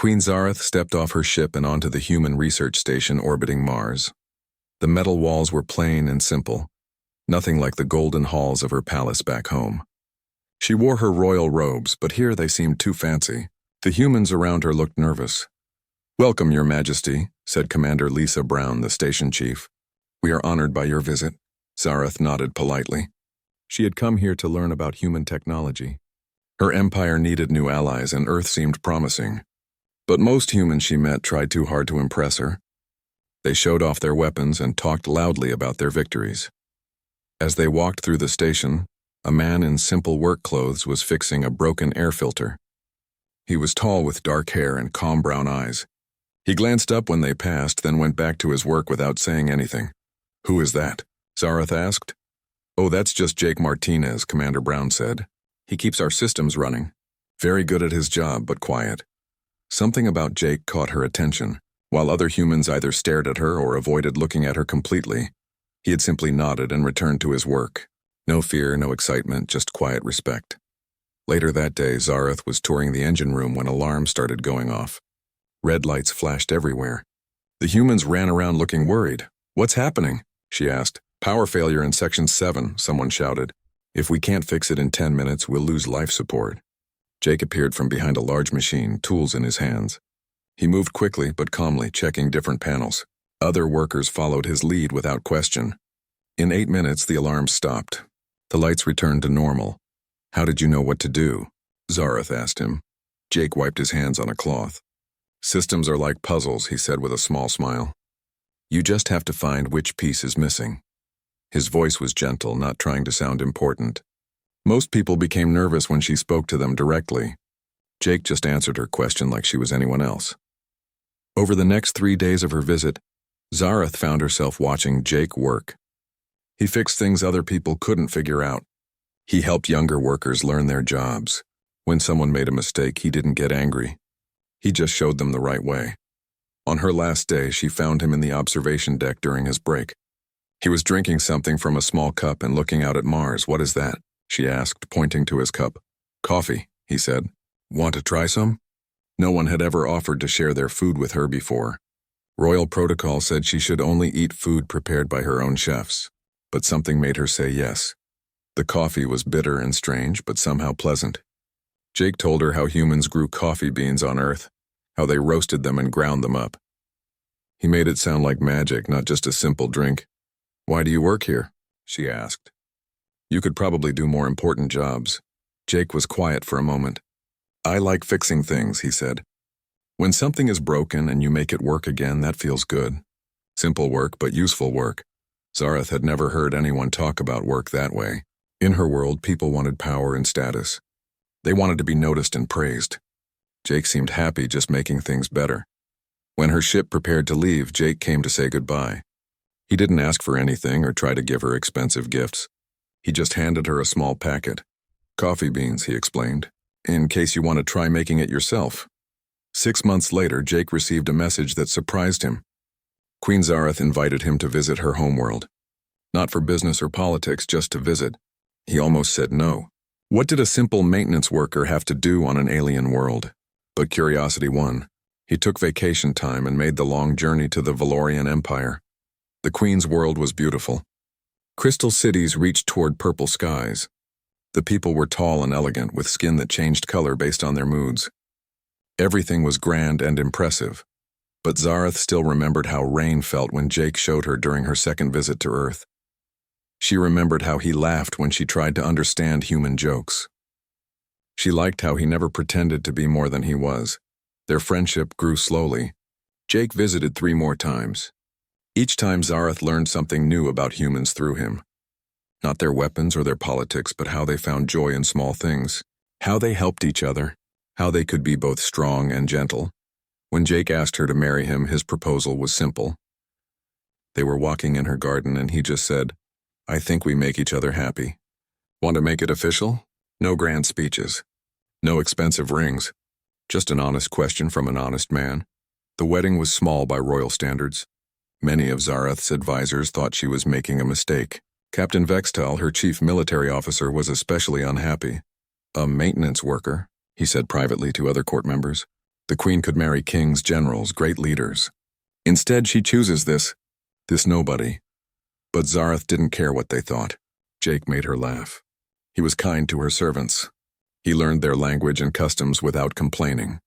Queen Zareth stepped off her ship and onto the human research station orbiting Mars. The metal walls were plain and simple, nothing like the golden halls of her palace back home. She wore her royal robes, but here they seemed too fancy. The humans around her looked nervous. "Welcome, Your Majesty," said Commander Lisa Brown, the station chief. "We are honored by your visit." Zareth nodded politely. She had come here to learn about human technology. Her empire needed new allies, and Earth seemed promising. But most humans she met tried too hard to impress her. They showed off their weapons and talked loudly about their victories. As they walked through the station, a man in simple work clothes was fixing a broken air filter. He was tall with dark hair and calm brown eyes. He glanced up when they passed, then went back to his work without saying anything. "Who is that?" Zareth asked. "Oh, that's just Jake Martinez," Commander Brown said. "He keeps our systems running. Very good at his job, but quiet." Something about Jake caught her attention. While other humans either stared at her or avoided looking at her completely, he had simply nodded and returned to his work. No fear, no excitement, just quiet respect. Later that day, Zareth was touring the engine room when alarms started going off. Red lights flashed everywhere. The humans ran around looking worried. "What's happening?" she asked. "Power failure in Section 7, someone shouted. "If we can't fix it in 10 minutes, we'll lose life support." Jake appeared from behind a large machine, tools in his hands. He moved quickly but calmly, checking different panels. Other workers followed his lead without question. In 8 minutes, the alarm stopped. The lights returned to normal. "How did you know what to do?" Zareth asked him. Jake wiped his hands on a cloth. "Systems are like puzzles," he said with a small smile. "You just have to find which piece is missing." His voice was gentle, not trying to sound important. Most people became nervous when she spoke to them directly. Jake just answered her question like she was anyone else. Over the next 3 days of her visit, Zareth found herself watching Jake work. He fixed things other people couldn't figure out. He helped younger workers learn their jobs. When someone made a mistake, he didn't get angry. He just showed them the right way. On her last day, she found him in the observation deck during his break. He was drinking something from a small cup and looking out at Mars. "What is that?" she asked, pointing to his cup. "Coffee," he said. "Want to try some?" No one had ever offered to share their food with her before. Royal protocol said she should only eat food prepared by her own chefs, but something made her say yes. The coffee was bitter and strange, but somehow pleasant. Jake told her how humans grew coffee beans on Earth, how they roasted them and ground them up. He made it sound like magic, not just a simple drink. "Why do you work here?" she asked. "You could probably do more important jobs." Jake was quiet for a moment. "I like fixing things," he said. "When something is broken and you make it work again, that feels good. Simple work, but useful work." Zareth had never heard anyone talk about work that way. In her world, people wanted power and status. They wanted to be noticed and praised. Jake seemed happy just making things better. When her ship prepared to leave, Jake came to say goodbye. He didn't ask for anything or try to give her expensive gifts. He just handed her a small packet. "Coffee beans," he explained, "in case you want to try making it yourself." 6 months later, Jake received a message that surprised him. Queen Zareth invited him to visit her homeworld. Not for business or politics, just to visit. He almost said no. What did a simple maintenance worker have to do on an alien world? But curiosity won. He took vacation time and made the long journey to the Valorian Empire. The Queen's world was beautiful. Crystal cities reached toward purple skies. The people were tall and elegant, with skin that changed color based on their moods. Everything was grand and impressive, but Zareth still remembered how rain felt when Jake showed her during her second visit to Earth. She remembered how he laughed when she tried to understand human jokes. She liked how he never pretended to be more than he was. Their friendship grew slowly. Jake visited 3 more times. Each time Zareth learned something new about humans through him. Not their weapons or their politics, but how they found joy in small things. How they helped each other. How they could be both strong and gentle. When Jake asked her to marry him, his proposal was simple. They were walking in her garden and he just said, "I think we make each other happy." Want to make it official? No grand speeches. No expensive rings. Just an honest question from an honest man. The wedding was small by royal standards. Many of Zareth's advisors thought she was making a mistake. Captain Vextel, her chief military officer, was especially unhappy. "A maintenance worker," he said privately to other court members. The queen could marry kings, generals, great leaders. Instead, she chooses this nobody. But Zareth didn't care what they thought. Jake made her laugh. He was kind to her servants. He learned their language and customs without complaining.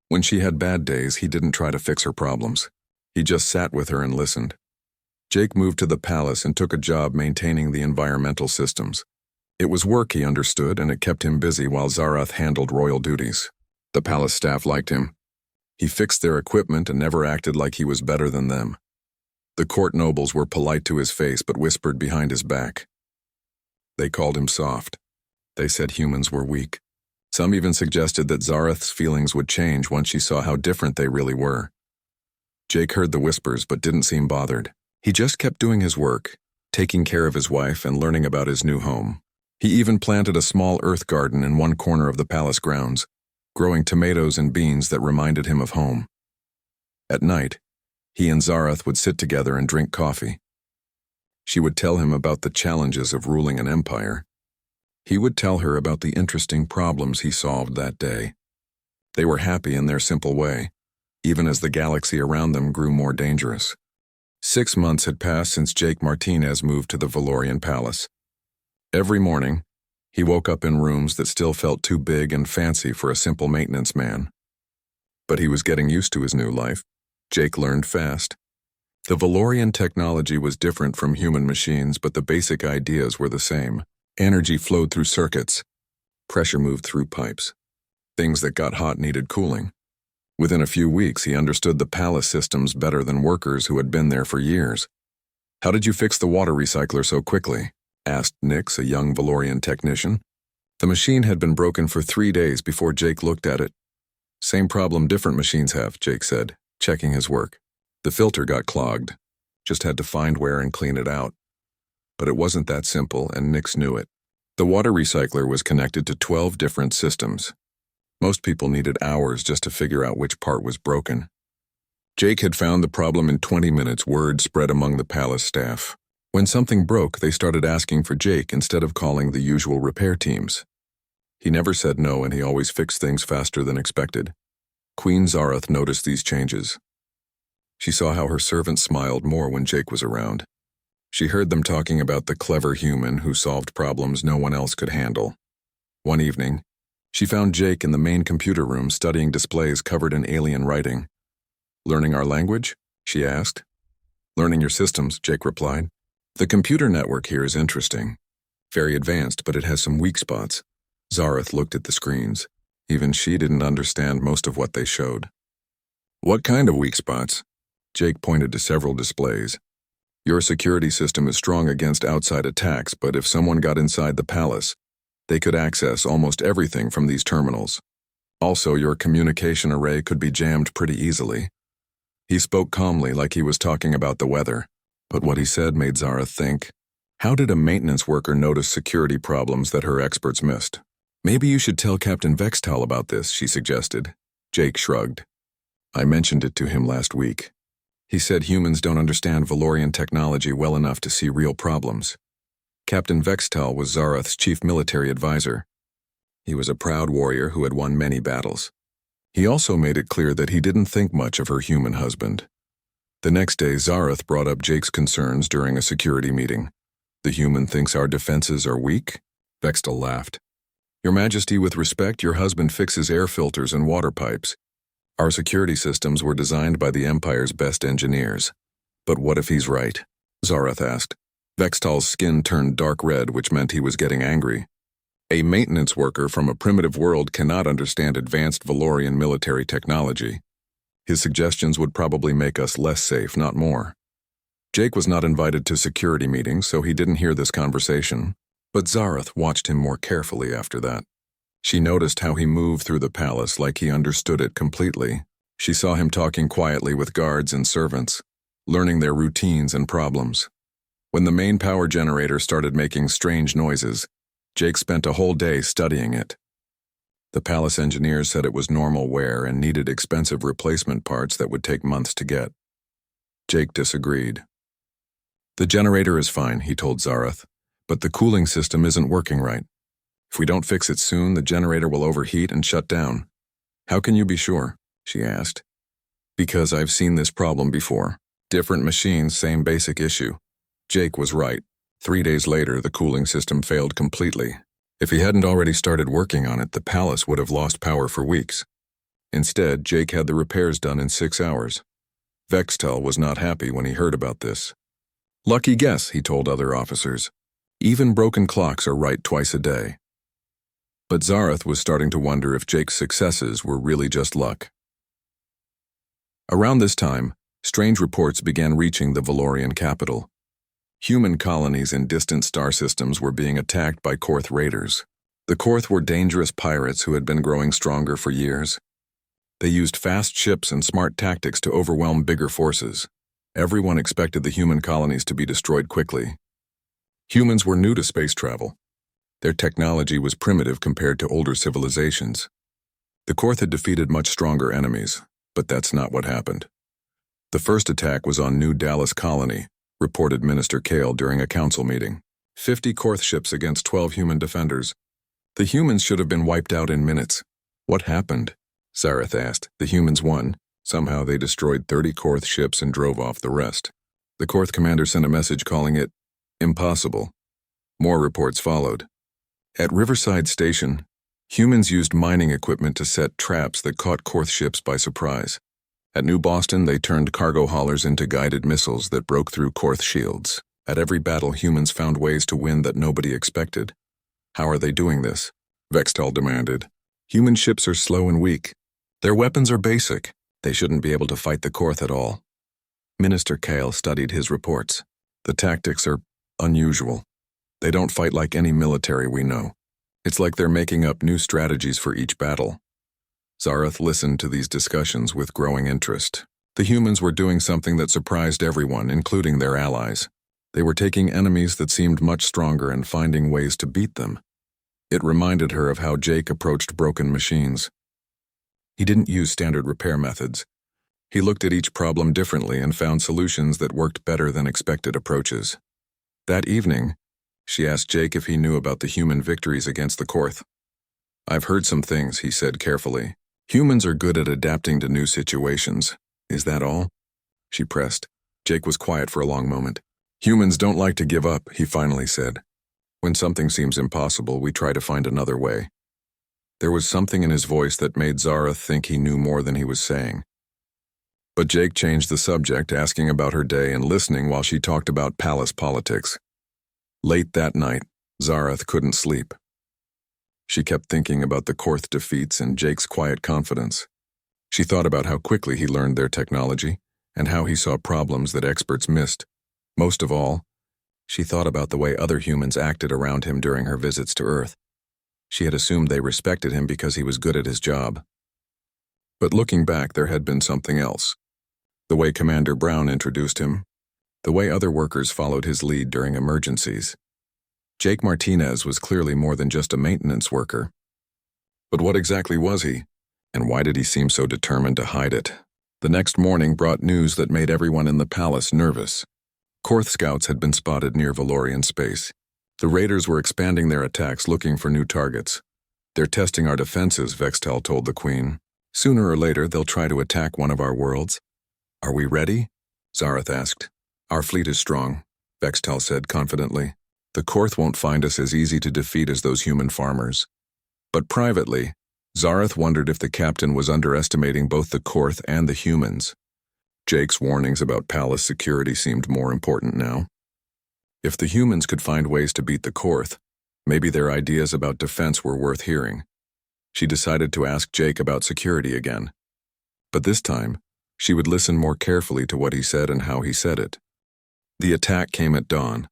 When she had bad days, he didn't try to fix her problems. He just sat with her and listened. Jake moved to the palace and took a job maintaining the environmental systems. It was work he understood, and it kept him busy while Zareth handled royal duties. The palace staff liked him. He fixed their equipment and never acted like he was better than them. The court nobles were polite to his face but whispered behind his back. They called him soft. They said humans were weak. Some even suggested that Zareth's feelings would change once she saw how different they really were. Jake heard the whispers but didn't seem bothered. He just kept doing his work, taking care of his wife and learning about his new home. He even planted a small earth garden in one corner of the palace grounds, growing tomatoes and beans that reminded him of home. At night, he and Zareth would sit together and drink coffee. She would tell him about the challenges of ruling an empire. He would tell her about the interesting problems he solved that day. They were happy in their simple way, even as the galaxy around them grew more dangerous. 6 months had passed since Jake Martinez moved to the Valorian Palace. Every morning, he woke up in rooms that still felt too big and fancy for a simple maintenance man. But he was getting used to his new life. Jake learned fast. The Valorian technology was different from human machines, but the basic ideas were the same. Energy flowed through circuits. Pressure moved through pipes. Things that got hot needed cooling. Within a few weeks, he understood the palace systems better than workers who had been there for years. "How did you fix the water recycler so quickly?" asked Nix, a young Valorian technician. The machine had been broken for 3 days before Jake looked at it. "Same problem different machines have," Jake said, checking his work. "The filter got clogged. Just had to find where and clean it out." But it wasn't that simple, and Nix knew it. The water recycler was connected to 12 different systems. Most people needed hours just to figure out which part was broken. Jake had found the problem in 20 minutes. Word spread among the palace staff. When something broke, they started asking for Jake instead of calling the usual repair teams. He never said no, and he always fixed things faster than expected. Queen Zareth noticed these changes. She saw how her servants smiled more when Jake was around. She heard them talking about the clever human who solved problems no one else could handle. One evening, she found Jake in the main computer room studying displays covered in alien writing. "Learning our language?" she asked. "Learning your systems," Jake replied. "The computer network here is interesting. Very advanced, but it has some weak spots." Zareth looked at the screens. Even she didn't understand most of what they showed. "What kind of weak spots?" Jake pointed to several displays. "Your security system is strong against outside attacks, but if someone got inside the palace, they could access almost everything from these terminals. Also, your communication array could be jammed pretty easily." He spoke calmly, like he was talking about the weather. But what he said made Zareth think. How did a maintenance worker notice security problems that her experts missed? "Maybe you should tell Captain Vextal about this," she suggested. Jake shrugged. "I mentioned it to him last week. He said humans don't understand Valorian technology well enough to see real problems." Captain Vextal was Zareth's chief military advisor. He was a proud warrior who had won many battles. He also made it clear that he didn't think much of her human husband. The next day, Zareth brought up Jake's concerns during a security meeting. "The human thinks our defenses are weak?" Vextal laughed. "Your Majesty, with respect, your husband fixes air filters and water pipes. Our security systems were designed by the Empire's best engineers." "But what if he's right?" Zareth asked. Vextal's skin turned dark red, which meant he was getting angry. "A maintenance worker from a primitive world cannot understand advanced Valorian military technology. His suggestions would probably make us less safe, not more." Jake was not invited to security meetings, so he didn't hear this conversation. But Zareth watched him more carefully after that. She noticed how he moved through the palace like he understood it completely. She saw him talking quietly with guards and servants, learning their routines and problems. When the main power generator started making strange noises, Jake spent a whole day studying it. The palace engineers said it was normal wear and needed expensive replacement parts that would take months to get. Jake disagreed. "The generator is fine," he told Zareth, "but the cooling system isn't working right. If we don't fix it soon, the generator will overheat and shut down." "How can you be sure?" she asked. Because I've seen this problem before. Different machines, same basic issue. Jake was right. 3 days later, the cooling system failed completely. If he hadn't already started working on it, the palace would have lost power for weeks. Instead, Jake had the repairs done in 6 hours. Vextel was not happy when he heard about this. Lucky guess, he told other officers. Even broken clocks are right twice a day. But Zareth was starting to wonder if Jake's successes were really just luck. Around this time, strange reports began reaching the Valorian capital. Human colonies in distant star systems were being attacked by Korth raiders. The Korth were dangerous pirates who had been growing stronger for years. They used fast ships and smart tactics to overwhelm bigger forces. Everyone expected the human colonies to be destroyed quickly. Humans were new to space travel. Their technology was primitive compared to older civilizations. The Korth had defeated much stronger enemies, but that's not what happened. The first attack was on New Dallas Colony, reported Minister Kale during a council meeting. 50 Korth ships against 12 human defenders. The humans should have been wiped out in minutes. What happened? Zareth asked. The humans won. Somehow they destroyed 30 Korth ships and drove off the rest. The Korth commander sent a message calling it impossible. More reports followed. At Riverside Station, humans used mining equipment to set traps that caught Korth ships by surprise. At New Boston, they turned cargo haulers into guided missiles that broke through Korth shields. At every battle, humans found ways to win that nobody expected. How are they doing this? Vextel demanded. Human ships are slow and weak. Their weapons are basic. They shouldn't be able to fight the Korth at all. Minister Kale studied his reports. The tactics are unusual. They don't fight like any military we know. It's like they're making up new strategies for each battle. Zareth listened to these discussions with growing interest. The humans were doing something that surprised everyone, including their allies. They were taking enemies that seemed much stronger and finding ways to beat them. It reminded her of how Jake approached broken machines. He didn't use standard repair methods. He looked at each problem differently and found solutions that worked better than expected approaches. That evening, she asked Jake if he knew about the human victories against the Korth. I've heard some things, he said carefully. Humans are good at adapting to new situations. Is that all? She pressed. Jake was quiet for a long moment. Humans don't like to give up, he finally said. When something seems impossible, we try to find another way. There was something in his voice that made Zareth think he knew more than he was saying. But Jake changed the subject, asking about her day and listening while she talked about palace politics. Late that night, Zareth couldn't sleep. She kept thinking about the Korth defeats and Jake's quiet confidence. She thought about how quickly he learned their technology and how he saw problems that experts missed. Most of all, she thought about the way other humans acted around him during her visits to Earth. She had assumed they respected him because he was good at his job. But looking back, there had been something else. The way Commander Brown introduced him, the way other workers followed his lead during emergencies. Jake Martinez was clearly more than just a maintenance worker. But what exactly was he? And why did he seem so determined to hide it? The next morning brought news that made everyone in the palace nervous. Korth scouts had been spotted near Valorian space. The raiders were expanding their attacks, looking for new targets. They're testing our defenses, Vextel told the Queen. Sooner or later, they'll try to attack one of our worlds. Are we ready? Zareth asked. Our fleet is strong, Vextel said confidently. The Korth won't find us as easy to defeat as those human farmers. But privately, Zareth wondered if the captain was underestimating both the Korth and the humans. Jake's warnings about palace security seemed more important now. If the humans could find ways to beat the Korth, maybe their ideas about defense were worth hearing. She decided to ask Jake about security again. But this time, she would listen more carefully to what he said and how he said it. The attack came at dawn.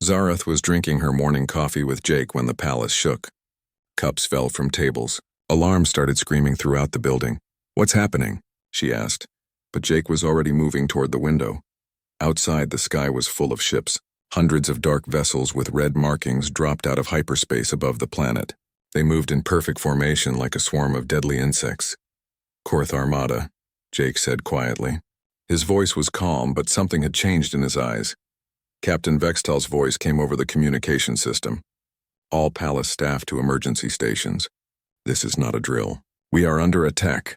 Zareth was drinking her morning coffee with Jake when the palace shook. Cups fell from tables. Alarms started screaming throughout the building. What's happening? She asked. But Jake was already moving toward the window. Outside, the sky was full of ships. Hundreds of dark vessels with red markings dropped out of hyperspace above the planet. They moved in perfect formation like a swarm of deadly insects. Korth Armada, Jake said quietly. His voice was calm, but something had changed in his eyes. Captain Vextel's voice came over the communication system. All palace staff to emergency stations. This is not a drill. We are under attack.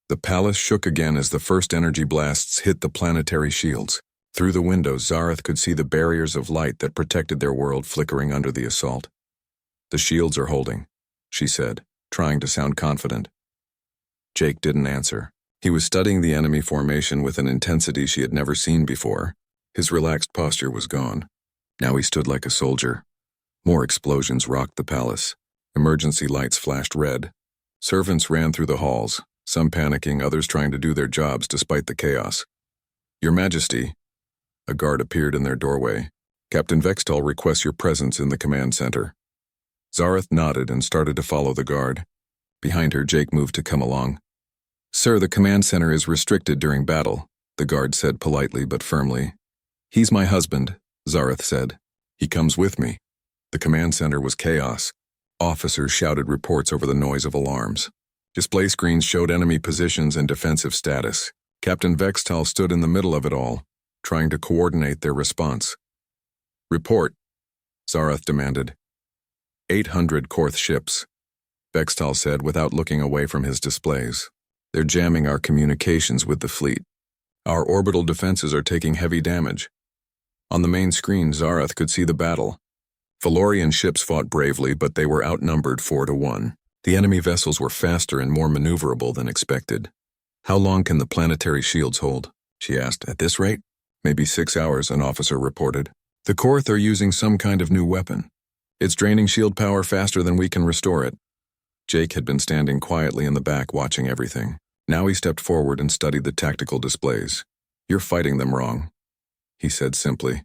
The palace shook again as the first energy blasts hit the planetary shields. Through the windows, Zareth could see the barriers of light that protected their world flickering under the assault. "The shields are holding," she said, trying to sound confident. Jake didn't answer. He was studying the enemy formation with an intensity she had never seen before. His relaxed posture was gone. Now he stood like a soldier. More explosions rocked the palace. Emergency lights flashed red. Servants ran through the halls, some panicking, others trying to do their jobs despite the chaos. "Your Majesty," a guard appeared in their doorway. "Captain Vextal requests your presence in the command center." Zareth nodded and started to follow the guard. Behind her, Jake moved to come along. "Sir, the command center is restricted during battle," the guard said politely but firmly. "He's my husband," Zareth said. "He comes with me." The command center was chaos. Officers shouted reports over the noise of alarms. Display screens showed enemy positions and defensive status. Captain Vextal stood in the middle of it all, trying to coordinate their response. "Report," Zareth demanded. 800 Korth ships, Vextal said without looking away from his displays. "They're jamming our communications with the fleet. Our orbital defenses are taking heavy damage." On the main screen, Zareth could see the battle. Valorian ships fought bravely, but they were outnumbered 4-1. The enemy vessels were faster and more maneuverable than expected. "How long can the planetary shields hold?" she asked. "At this rate? Maybe 6 hours," an officer reported. "The Korth are using some kind of new weapon. It's draining shield power faster than we can restore it." Jake had been standing quietly in the back watching everything. Now he stepped forward and studied the tactical displays. "You're fighting them wrong," he said simply.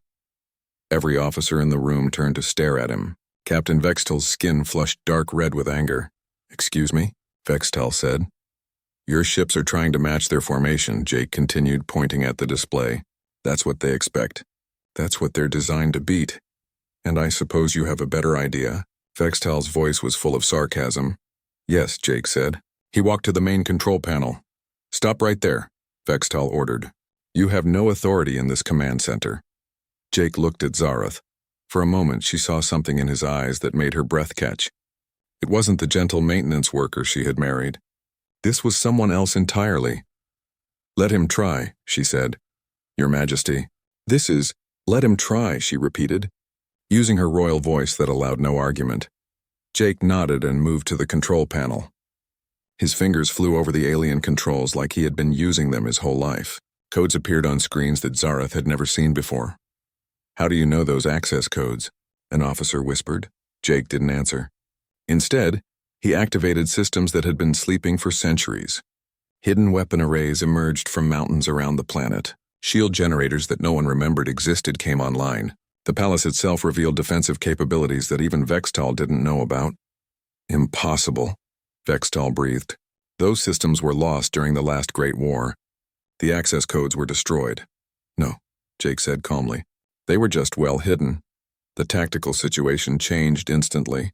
Every officer in the room turned to stare at him. Captain Vextal's skin flushed dark red with anger. "Excuse me?" Vextal said. "Your ships are trying to match their formation," Jake continued, pointing at the display. "That's what they expect. That's what they're designed to beat. And I suppose you have a better idea?" Vextal's voice was full of sarcasm. "Yes," Jake said. He walked to the main control panel. "Stop right there," Vextal ordered. "You have no authority in this command center." Jake looked at Zareth. For a moment, she saw something in his eyes that made her breath catch. It wasn't the gentle maintenance worker she had married. This was someone else entirely. "Let him try," she said. "Your Majesty." "This is, let him try," she repeated, using her royal voice that allowed no argument. Jake nodded and moved to the control panel. His fingers flew over the alien controls like he had been using them his whole life. Codes appeared on screens that Zareth had never seen before. "How do you know those access codes?" an officer whispered. Jake didn't answer. Instead, he activated systems that had been sleeping for centuries. Hidden weapon arrays emerged from mountains around the planet. Shield generators that no one remembered existed came online. The palace itself revealed defensive capabilities that even Vextal didn't know about. "Impossible," Vextal breathed. "Those systems were lost during the last Great War. The access codes were destroyed." "No," Jake said calmly. "They were just well hidden." The tactical situation changed instantly.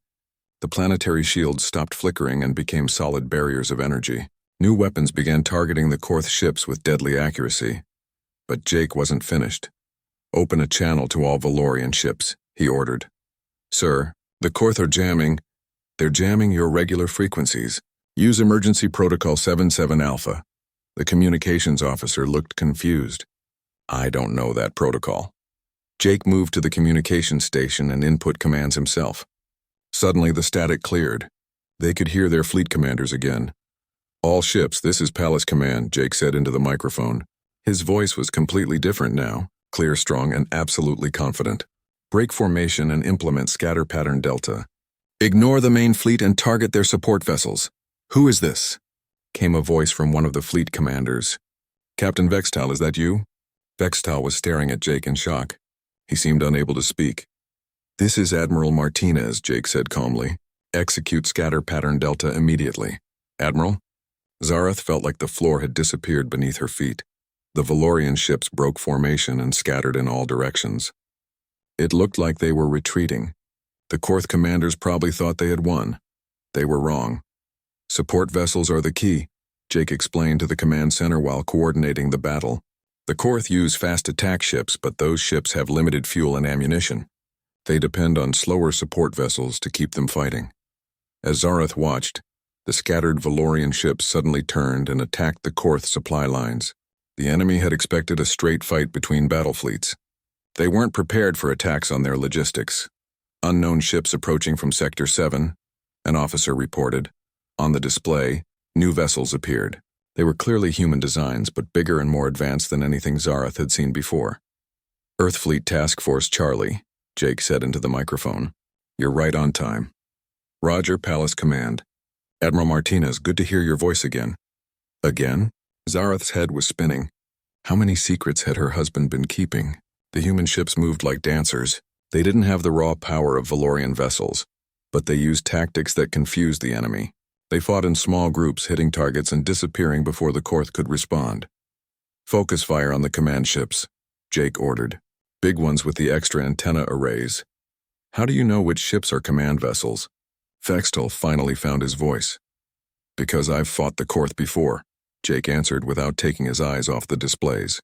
The planetary shields stopped flickering and became solid barriers of energy. New weapons began targeting the Korth ships with deadly accuracy. But Jake wasn't finished. "Open a channel to all Valorian ships," he ordered. "Sir, the Korth are jamming. They're jamming your regular frequencies. Use emergency protocol 77 Alpha." The communications officer looked confused. "I don't know that protocol." Jake moved to the communications station and input commands himself. Suddenly the static cleared. They could hear their fleet commanders again. "All ships, this is Palace Command," Jake said into the microphone. His voice was completely different now, clear, strong, and absolutely confident. "Break formation and implement scatter pattern Delta. Ignore the main fleet and target their support vessels." "Who is this?" came a voice from one of the fleet commanders. "Captain Vextal, is that you?" Vextal was staring at Jake in shock. He seemed unable to speak. "This is Admiral Martinez," Jake said calmly. "Execute scatter pattern Delta immediately." "Admiral?" Zareth felt like the floor had disappeared beneath her feet. The Valorian ships broke formation and scattered in all directions. It looked like they were retreating. The Korth commanders probably thought they had won. They were wrong. "Support vessels are the key," Jake explained to the command center while coordinating the battle. "The Korth use fast attack ships, but those ships have limited fuel and ammunition. They depend on slower support vessels to keep them fighting." As Zareth watched, The scattered Valorian ships suddenly turned and attacked the Korth supply lines. The enemy had expected a straight fight between battle fleets. They weren't prepared for attacks on their logistics. Unknown ships approaching from Sector 7, an officer reported. On the display, new vessels appeared. They were clearly human designs, but bigger and more advanced than anything Zareth had seen before. Earth Fleet Task Force Charlie, Jake said into the microphone. You're right on time. Roger, Palace Command. Admiral Martinez, good to hear your voice again. Again? Zareth's head was spinning. How many secrets had her husband been keeping? The human ships moved like dancers. They didn't have the raw power of Valorian vessels, but they used tactics that confused the enemy. They fought in small groups, hitting targets and disappearing before the Korth could respond. Focus fire on the command ships, Jake ordered. Big ones with the extra antenna arrays. How do you know which ships are command vessels? Fextel finally found his voice. Because I've fought the Korth before, Jake answered without taking his eyes off the displays.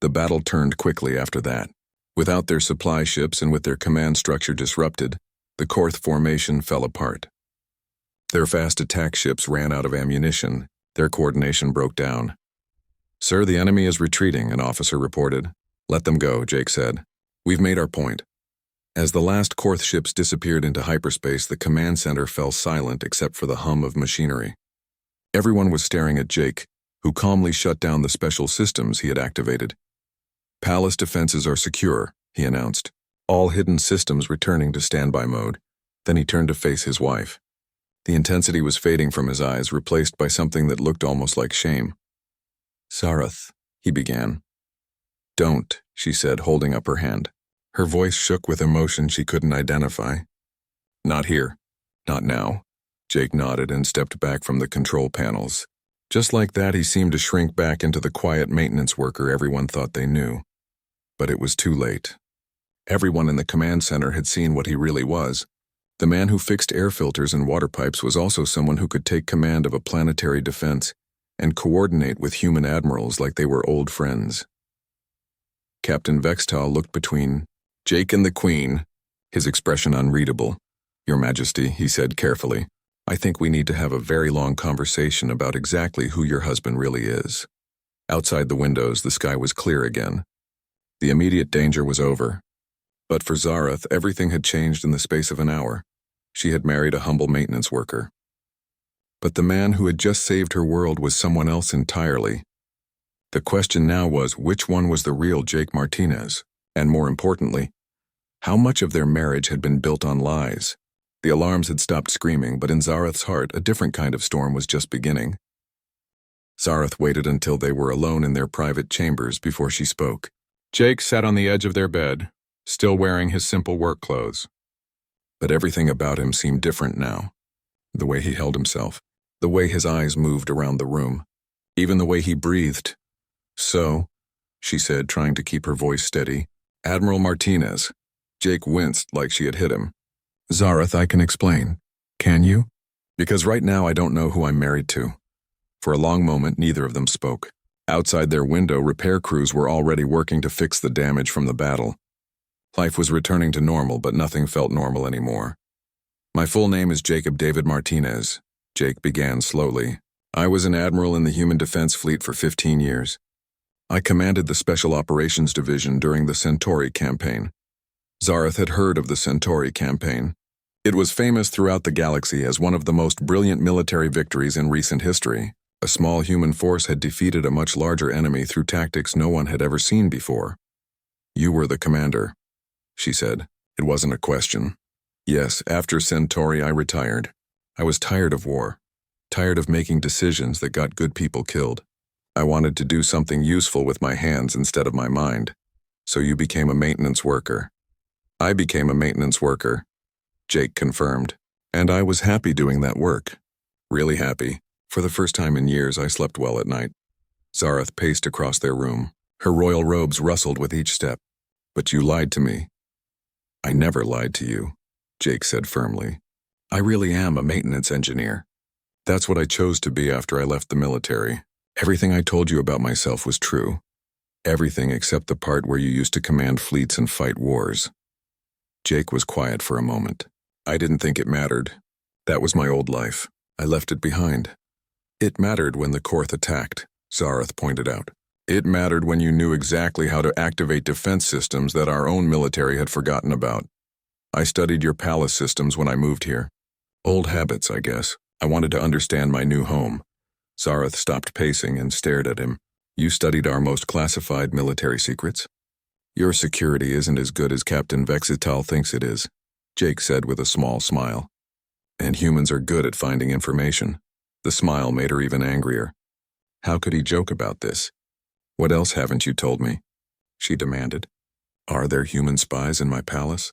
The battle turned quickly after that. Without their supply ships and with their command structure disrupted, the Korth formation fell apart. Their fast attack ships ran out of ammunition. Their coordination broke down. Sir, the enemy is retreating, an officer reported. Let them go, Jake said. We've made our point. As the last Korth ships disappeared into hyperspace, the command center fell silent except for the hum of machinery. Everyone was staring at Jake, who calmly shut down the special systems he had activated. Palace defenses are secure, he announced, all hidden systems returning to standby mode. Then he turned to face his wife. The intensity was fading from his eyes, replaced by something that looked almost like shame. Zareth, he began. Don't, she said, holding up her hand. Her voice shook with emotion she couldn't identify. Not here. Not now. Jake nodded and stepped back from the control panels. Just like that, he seemed to shrink back into the quiet maintenance worker everyone thought they knew. But it was too late. Everyone in the command center had seen what he really was. The man who fixed air filters and water pipes was also someone who could take command of a planetary defense and coordinate with human admirals like they were old friends. Captain Vextal looked between Jake and the Queen, his expression unreadable. Your Majesty, he said carefully, I think we need to have a very long conversation about exactly who your husband really is. Outside the windows, the sky was clear again. The immediate danger was over. But for Zareth, everything had changed in the space of an hour. She had married a humble maintenance worker. But the man who had just saved her world was someone else entirely. The question now was, which one was the real Jake Martinez? And more importantly, how much of their marriage had been built on lies? The alarms had stopped screaming, but in Zareth's heart, a different kind of storm was just beginning. Zareth waited until they were alone in their private chambers before she spoke. Jake sat on the edge of their bed, still wearing his simple work clothes. But everything about him seemed different now. The way he held himself, the way his eyes moved around the room, even the way he breathed. So, she said, trying to keep her voice steady, Admiral Martinez. Jake winced like she had hit him. Zareth, I can explain. Can you? Because right now I don't know who I'm married to. For a long moment, neither of them spoke. Outside their window, repair crews were already working to fix the damage from the battle. Life was returning to normal, but nothing felt normal anymore. My full name is Jacob David Martinez, Jake began slowly. I was an admiral in the Human Defense Fleet for 15 years. I commanded the Special Operations Division during the Centauri campaign. Zareth had heard of the Centauri campaign. It was famous throughout the galaxy as one of the most brilliant military victories in recent history. A small human force had defeated a much larger enemy through tactics no one had ever seen before. You were the commander, she said. It wasn't a question. Yes, after Centauri I retired. I was tired of war, tired of making decisions that got good people killed. I wanted to do something useful with my hands instead of my mind. So you became a maintenance worker. I became a maintenance worker, Jake confirmed. And I was happy doing that work. Really happy. For the first time in years, I slept well at night. Zareth paced across their room. Her royal robes rustled with each step. But you lied to me. I never lied to you, Jake said firmly. I really am a maintenance engineer. That's what I chose to be after I left the military. Everything I told you about myself was true. Everything except the part where you used to command fleets and fight wars. Jake was quiet for a moment. I didn't think it mattered. That was my old life. I left it behind. It mattered when the Korth attacked, Zareth pointed out. It mattered when you knew exactly how to activate defense systems that our own military had forgotten about. I studied your palace systems when I moved here. Old habits, I guess. I wanted to understand my new home. Zareth stopped pacing and stared at him. You studied our most classified military secrets? Your security isn't as good as Captain Vexital thinks it is, Jake said with a small smile. And humans are good at finding information. The smile made her even angrier. How could he joke about this? What else haven't you told me? She demanded. Are there human spies in my palace?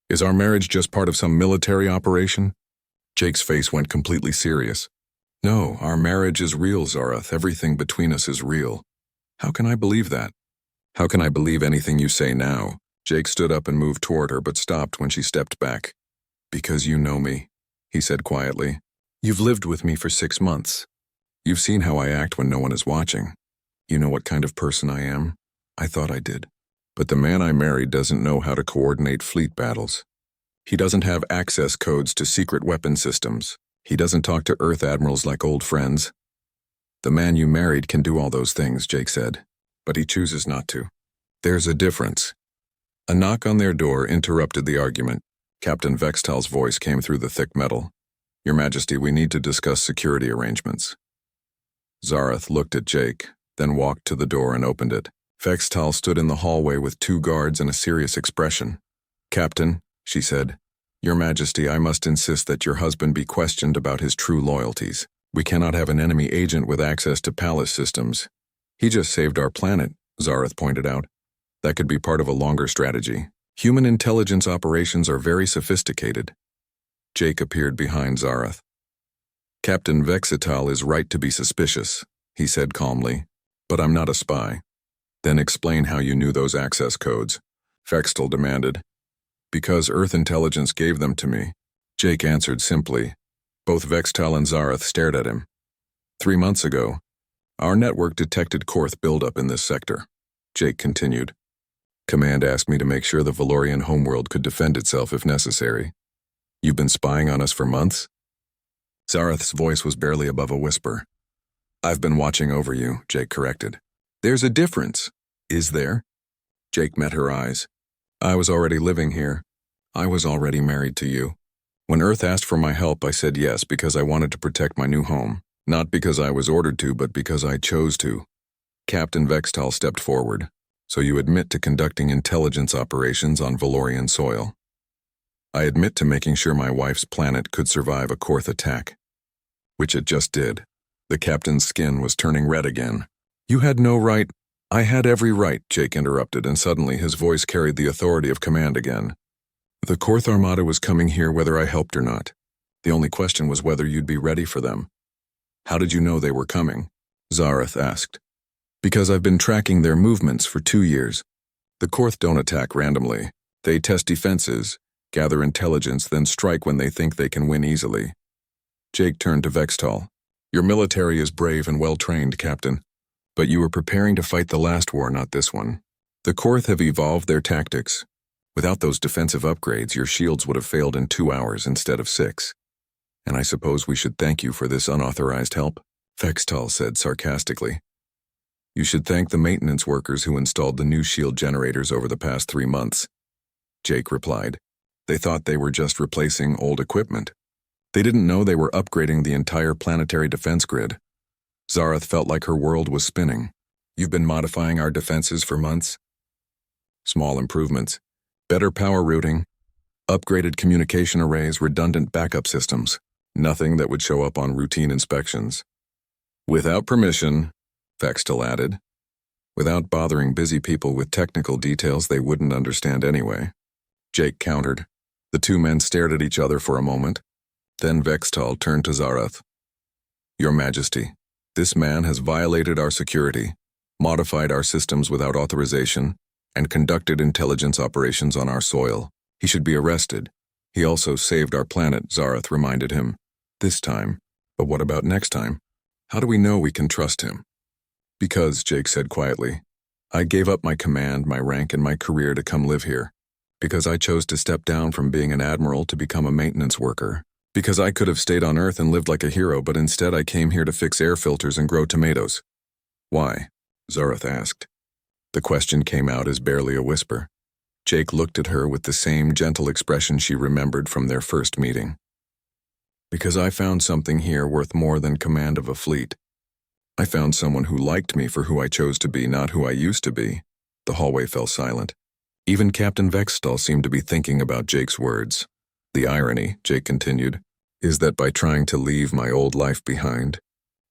Is our marriage just part of some military operation? Jake's face went completely serious. No, our marriage is real, Zareth. Everything between us is real. How can I believe that? How can I believe anything you say now? Jake stood up and moved toward her, but stopped when she stepped back. Because you know me, he said quietly. You've lived with me for 6 months. You've seen how I act when no one is watching. You know what kind of person I am? I thought I did. But the man I married doesn't know how to coordinate fleet battles. He doesn't have access codes to secret weapon systems. He doesn't talk to Earth admirals like old friends. The man you married can do all those things, Jake said, but he chooses not to. There's a difference. A knock on their door interrupted the argument. Captain Vextal's voice came through the thick metal. Your Majesty, we need to discuss security arrangements. Zareth looked at Jake, then walked to the door and opened it. Vextal stood in the hallway with 2 guards and a serious expression. Captain, she said, Your Majesty, I must insist that your husband be questioned about his true loyalties. We cannot have an enemy agent with access to palace systems. He just saved our planet, Zareth pointed out. That could be part of a longer strategy. Human intelligence operations are very sophisticated. Jake appeared behind Zareth. Captain Vexital is right to be suspicious, he said calmly, but I'm not a spy. Then explain how you knew those access codes, Vextal demanded. Because Earth intelligence gave them to me, Jake answered simply. Both Vextal and Zareth stared at him. 3 months ago, our network detected Korth buildup in this sector, Jake continued. Command asked me to make sure the Valorian homeworld could defend itself if necessary. You've been spying on us for months? Zareth's voice was barely above a whisper. I've been watching over you, Jake corrected. There's a difference. Is there? Jake met her eyes. I was already living here. I was already married to you. When Earth asked for my help, I said yes because I wanted to protect my new home. Not because I was ordered to, but because I chose to. Captain Vextal stepped forward. So you admit to conducting intelligence operations on Valorian soil. I admit to making sure my wife's planet could survive a Korth attack. Which it just did. The captain's skin was turning red again. You had no right. I had every right, Jake interrupted, and suddenly his voice carried the authority of command again. The Korth Armada was coming here whether I helped or not. The only question was whether you'd be ready for them. How did you know they were coming? Zareth asked. Because I've been tracking their movements for 2 years. The Korth don't attack randomly. They test defenses, gather intelligence, then strike when they think they can win easily. Jake turned to Vextal. Your military is brave and well-trained, Captain. But you were preparing to fight the last war, not this one. The Korth have evolved their tactics. Without those defensive upgrades, your shields would have failed in 2 hours instead of 6. And I suppose we should thank you for this unauthorized help, Vextal said sarcastically. You should thank the maintenance workers who installed the new shield generators over the past 3 months, Jake replied. They thought they were just replacing old equipment. They didn't know they were upgrading the entire planetary defense grid. Zareth felt like her world was spinning. You've been modifying our defenses for months? Small improvements. Better power routing. Upgraded communication arrays, redundant backup systems. Nothing that would show up on routine inspections. Without permission, Vextal added. Without bothering busy people with technical details they wouldn't understand anyway. Jake countered. The 2 men stared at each other for a moment. Then Vextal turned to Zareth. Your Majesty, this man has violated our security, modified our systems without authorization, and conducted intelligence operations on our soil. He should be arrested. He also saved our planet, Zareth reminded him. This time. But what about next time? How do we know we can trust him? Because, Jake said quietly, I gave up my command, my rank, and my career to come live here. Because I chose to step down from being an admiral to become a maintenance worker. Because I could have stayed on Earth and lived like a hero, but instead I came here to fix air filters and grow tomatoes. Why? Zareth asked. The question came out as barely a whisper. Jake looked at her with the same gentle expression she remembered from their first meeting. Because I found something here worth more than command of a fleet. I found someone who liked me for who I chose to be, not who I used to be. The hallway fell silent. Even Captain Vextal seemed to be thinking about Jake's words. The irony, Jake continued, is that by trying to leave my old life behind,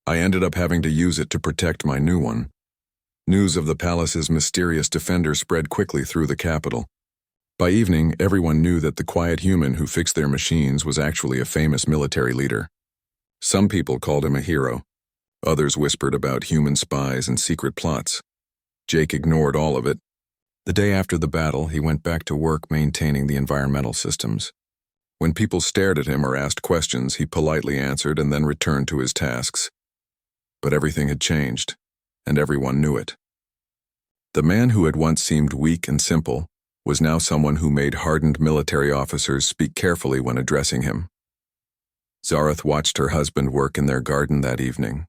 I ended up having to use it to protect my new one. News of the palace's mysterious defender spread quickly through the capital. By evening, everyone knew that the quiet human who fixed their machines was actually a famous military leader. Some people called him a hero. Others whispered about human spies and secret plots. Jake ignored all of it. The day after the battle, he went back to work maintaining the environmental systems. When people stared at him or asked questions, he politely answered and then returned to his tasks. But everything had changed, and everyone knew it. The man who had once seemed weak and simple was now someone who made hardened military officers speak carefully when addressing him. Zareth watched her husband work in their garden that evening.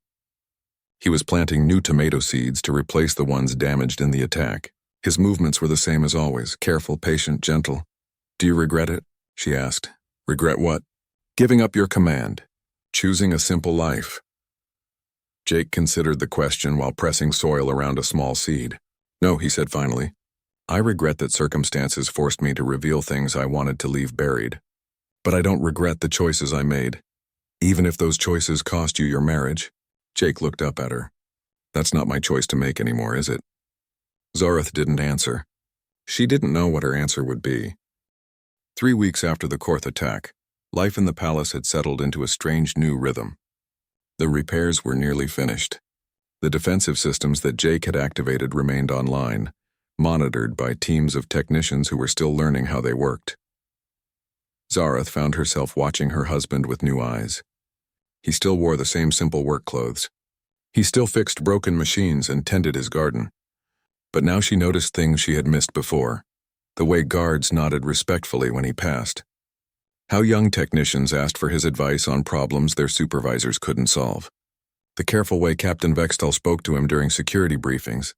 He was planting new tomato seeds to replace the ones damaged in the attack. His movements were the same as always, careful, patient, gentle. "Do you regret it?" she asked. "Regret what?" "Giving up your command. Choosing a simple life." Jake considered the question while pressing soil around a small seed. "No," he said finally. "I regret that circumstances forced me to reveal things I wanted to leave buried. But I don't regret the choices I made. Even if those choices cost you your marriage." Jake looked up at her. "That's not my choice to make anymore, is it?" Zareth didn't answer. She didn't know what her answer would be. 3 weeks after the Korth attack, life in the palace had settled into a strange new rhythm. The repairs were nearly finished. The defensive systems that Jake had activated remained online, monitored by teams of technicians who were still learning how they worked. Zareth found herself watching her husband with new eyes. He still wore the same simple work clothes. He still fixed broken machines and tended his garden. But now she noticed things she had missed before. The way guards nodded respectfully when he passed. How young technicians asked for his advice on problems their supervisors couldn't solve. The careful way Captain Vextal spoke to him during security briefings.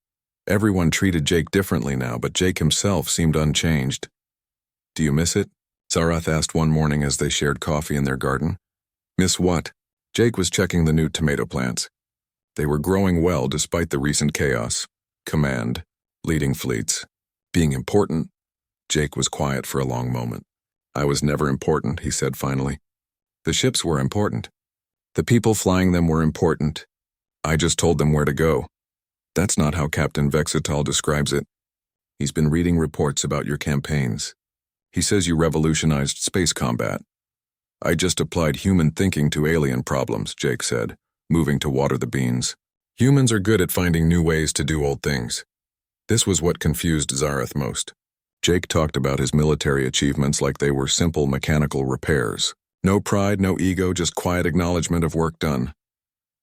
Everyone treated Jake differently now, but Jake himself seemed unchanged. "Do you miss it?" Zareth asked one morning as they shared coffee in their garden. "Miss what?" Jake was checking the new tomato plants. They were growing well despite the recent chaos. Command, leading fleets, being important. Jake was quiet for a long moment. "I was never important," he said finally. "The ships were important. The people flying them were important. I just told them where to go." "That's not how Captain Vexatal describes it. He's been reading reports about your campaigns. He says you revolutionized space combat." "I just applied human thinking to alien problems," Jake said, moving to water the beans. "Humans are good at finding new ways to do old things." This was what confused Zareth most. Jake talked about his military achievements like they were simple mechanical repairs. No pride, no ego, just quiet acknowledgement of work done.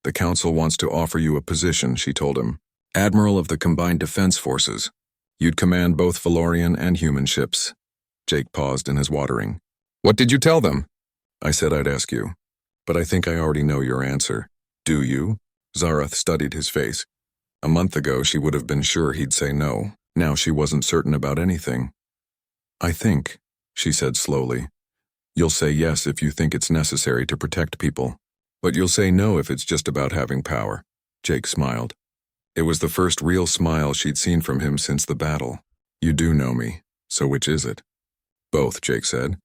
"The Council wants to offer you a position," she told him. "Admiral of the Combined Defense Forces. You'd command both Valorian and human ships." Jake paused in his watering. "What did you tell them?" "I said I'd ask you. But I think I already know your answer." "Do you?" Zareth studied his face. A month ago she would have been sure he'd say no. Now she wasn't certain about anything. "I think," she said slowly, "you'll say yes if you think it's necessary to protect people. But you'll say no if it's just about having power." Jake smiled. It was the first real smile she'd seen from him since the battle. "You do know me, so which is it?" "Both," Jake said.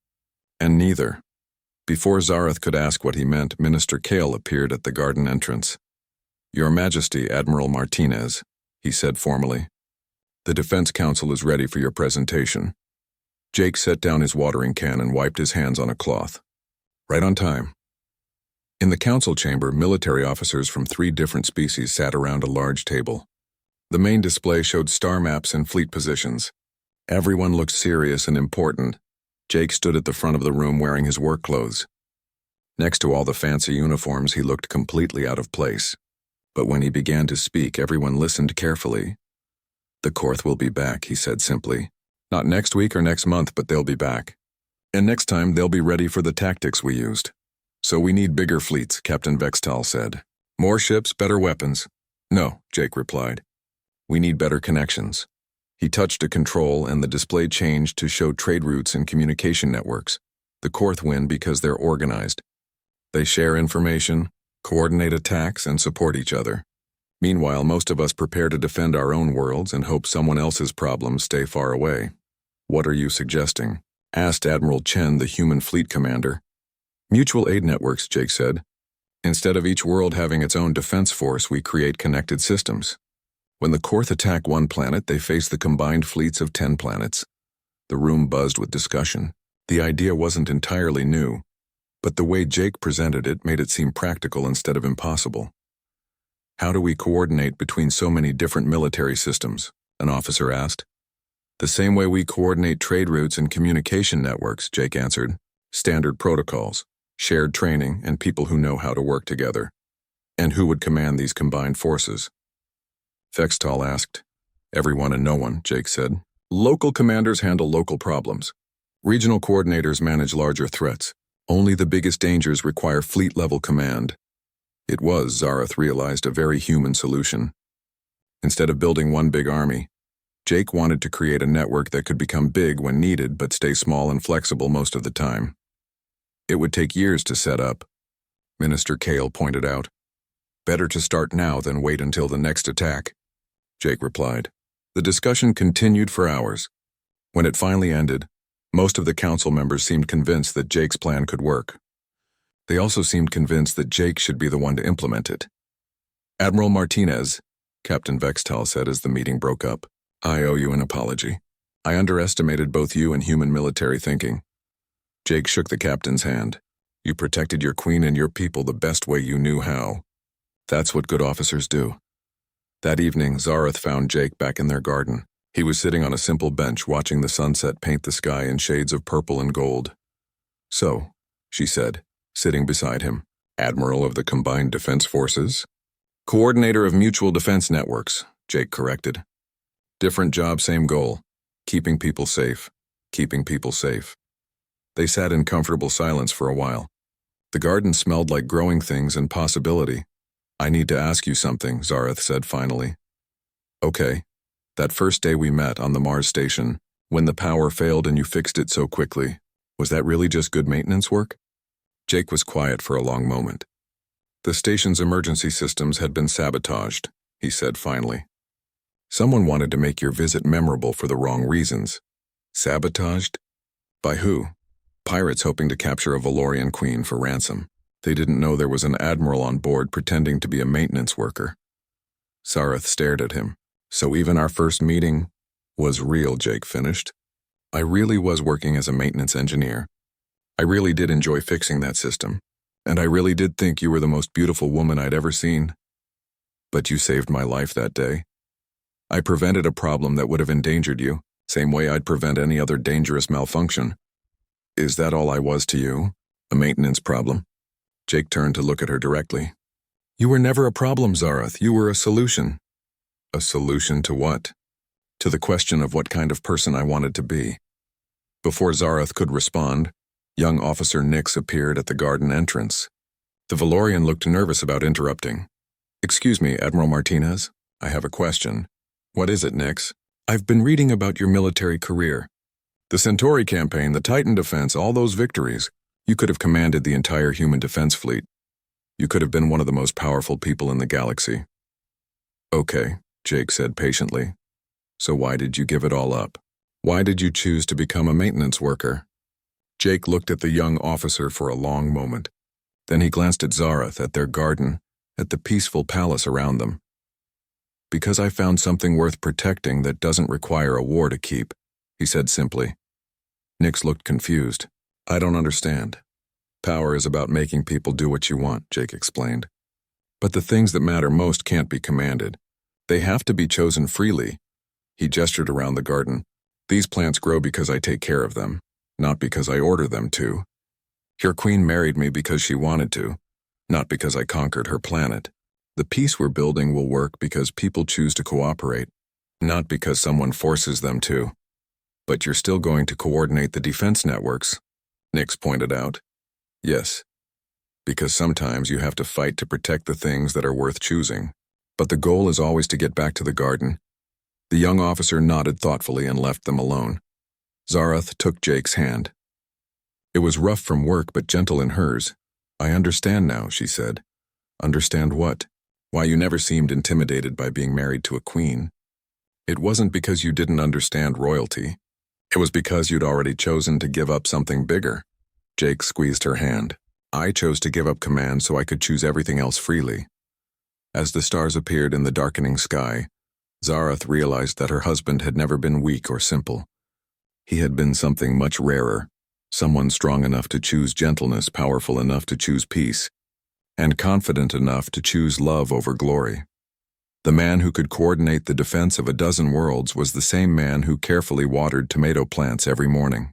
"And neither." Before Zareth could ask what he meant, Minister Kale appeared at the garden entrance. "Your Majesty, Admiral Martinez," he said formally. "The Defense Council is ready for your presentation." Jake set down his watering can and wiped his hands on a cloth. "Right on time." In the council chamber, military officers from 3 different species sat around a large table. The main display showed star maps and fleet positions. Everyone looked serious and important. Jake stood at the front of the room wearing his work clothes. Next to all the fancy uniforms, he looked completely out of place. But when he began to speak, everyone listened carefully. "The Korth will be back," he said simply. "Not next week or next month, but they'll be back. And next time they'll be ready for the tactics we used. So we need bigger fleets, Captain Vextal said. More ships, better weapons. No, Jake replied. We need better connections. He touched a control and the display changed to show trade routes and communication networks. The Korth win because they're organized. They share information, coordinate attacks, and support each other. Meanwhile, most of us prepare to defend our own worlds and hope someone else's problems stay far away. What are you suggesting? Asked Admiral Chen, the human fleet commander. Mutual aid networks, Jake said. Instead of each world having its own defense force, we create connected systems. When the Korth attack one planet, they face the combined fleets of 10 planets. The room buzzed with discussion. The idea wasn't entirely new, but the way Jake presented it made it seem practical instead of impossible. How do we coordinate between so many different military systems? An officer asked. The same way we coordinate trade routes and communication networks, Jake answered. Standard protocols, shared training, and people who know how to work together. And who would command these combined forces? Vextal asked. Everyone and no one, Jake said. Local commanders handle local problems. Regional coordinators manage larger threats. Only the biggest dangers require fleet-level command. It was, Zareth realized, a very human solution. Instead of building one big army, Jake wanted to create a network that could become big when needed but stay small and flexible most of the time. It would take years to set up, Minister Kale pointed out. Better to start now than wait until the next attack, Jake replied. The discussion continued for hours. When it finally ended, most of the council members seemed convinced that Jake's plan could work. They also seemed convinced that Jake should be the one to implement it. Admiral Martinez, Captain Vextal said as the meeting broke up, I owe you an apology. I underestimated both you and human military thinking. Jake shook the captain's hand. You protected your queen and your people the best way you knew how. That's what good officers do. That evening, Zareth found Jake back in their garden. He was sitting on a simple bench watching the sunset paint the sky in shades of purple and gold. So, she said, sitting beside him, Admiral of the Combined Defense Forces? Coordinator of Mutual Defense Networks, Jake corrected. Different job, same goal. Keeping people safe. Keeping people safe. They sat in comfortable silence for a while. The garden smelled like growing things and possibility. I need to ask you something, Zareth said finally. Okay. That first day we met on the Mars station, when the power failed and you fixed it so quickly, was that really just good maintenance work? Jake was quiet for a long moment. The station's emergency systems had been sabotaged, he said finally. Someone wanted to make your visit memorable for the wrong reasons. Sabotaged? By who? Pirates hoping to capture a Valorian queen for ransom. They didn't know there was an admiral on board pretending to be a maintenance worker. Zareth stared at him. So even our first meeting was real, Jake finished. I really was working as a maintenance engineer. I really did enjoy fixing that system. And I really did think you were the most beautiful woman I'd ever seen. But you saved my life that day. I prevented a problem that would have endangered you, same way I'd prevent any other dangerous malfunction. Is that all I was to you? A maintenance problem? Jake turned to look at her directly. You were never a problem, Zareth. You were a solution. A solution to what? To the question of what kind of person I wanted to be. Before Zareth could respond, young Officer Nix appeared at the garden entrance. The Valorian looked nervous about interrupting. Excuse me, Admiral Martinez. I have a question. What is it, Nix? I've been reading about your military career. The Centauri campaign, the Titan defense, all those victories. You could have commanded the entire human defense fleet. You could have been one of the most powerful people in the galaxy. Okay, Jake said patiently. So why did you give it all up? Why did you choose to become a maintenance worker? Jake looked at the young officer for a long moment. Then he glanced at Zareth, at their garden, at the peaceful palace around them. Because I found something worth protecting that doesn't require a war to keep, he said simply. Nix looked confused. I don't understand. Power is about making people do what you want, Jake explained. But the things that matter most can't be commanded. They have to be chosen freely. He gestured around the garden. These plants grow because I take care of them, not because I order them to. Your queen married me because she wanted to, not because I conquered her planet. The peace we're building will work because people choose to cooperate, not because someone forces them to. But you're still going to coordinate the defense networks, Nix pointed out. Yes, because sometimes you have to fight to protect the things that are worth choosing. But the goal is always to get back to the garden. The young officer nodded thoughtfully and left them alone. Zarath took Jake's hand. It was rough from work but gentle in hers. I understand now, she said. Understand what? Why you never seemed intimidated by being married to a queen. It wasn't because you didn't understand royalty. It was because you'd already chosen to give up something bigger. Jake squeezed her hand. I chose to give up command so I could choose everything else freely. As the stars appeared in the darkening sky, Zarath realized that her husband had never been weak or simple. He had been something much rarer, someone strong enough to choose gentleness, powerful enough to choose peace, and confident enough to choose love over glory. The man who could coordinate the defense of a dozen worlds was the same man who carefully watered tomato plants every morning.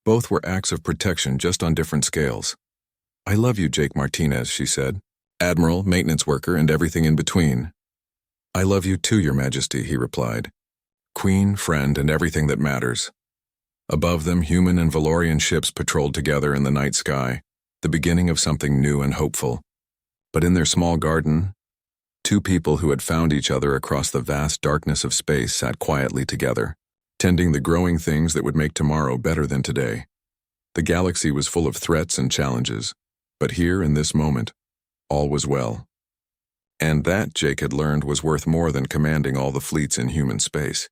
Both were acts of protection, just on different scales. I love you, Jake Martinez, she said. Admiral, maintenance worker, and everything in between. I love you too, Your Majesty, he replied. Queen, friend, and everything that matters. Above them, human and Valorian ships patrolled together in the night sky, the beginning of something new and hopeful. But in their small garden, two people who had found each other across the vast darkness of space sat quietly together, tending the growing things that would make tomorrow better than today. The galaxy was full of threats and challenges, but here, in this moment, all was well. And that, Jake had learned, was worth more than commanding all the fleets in human space.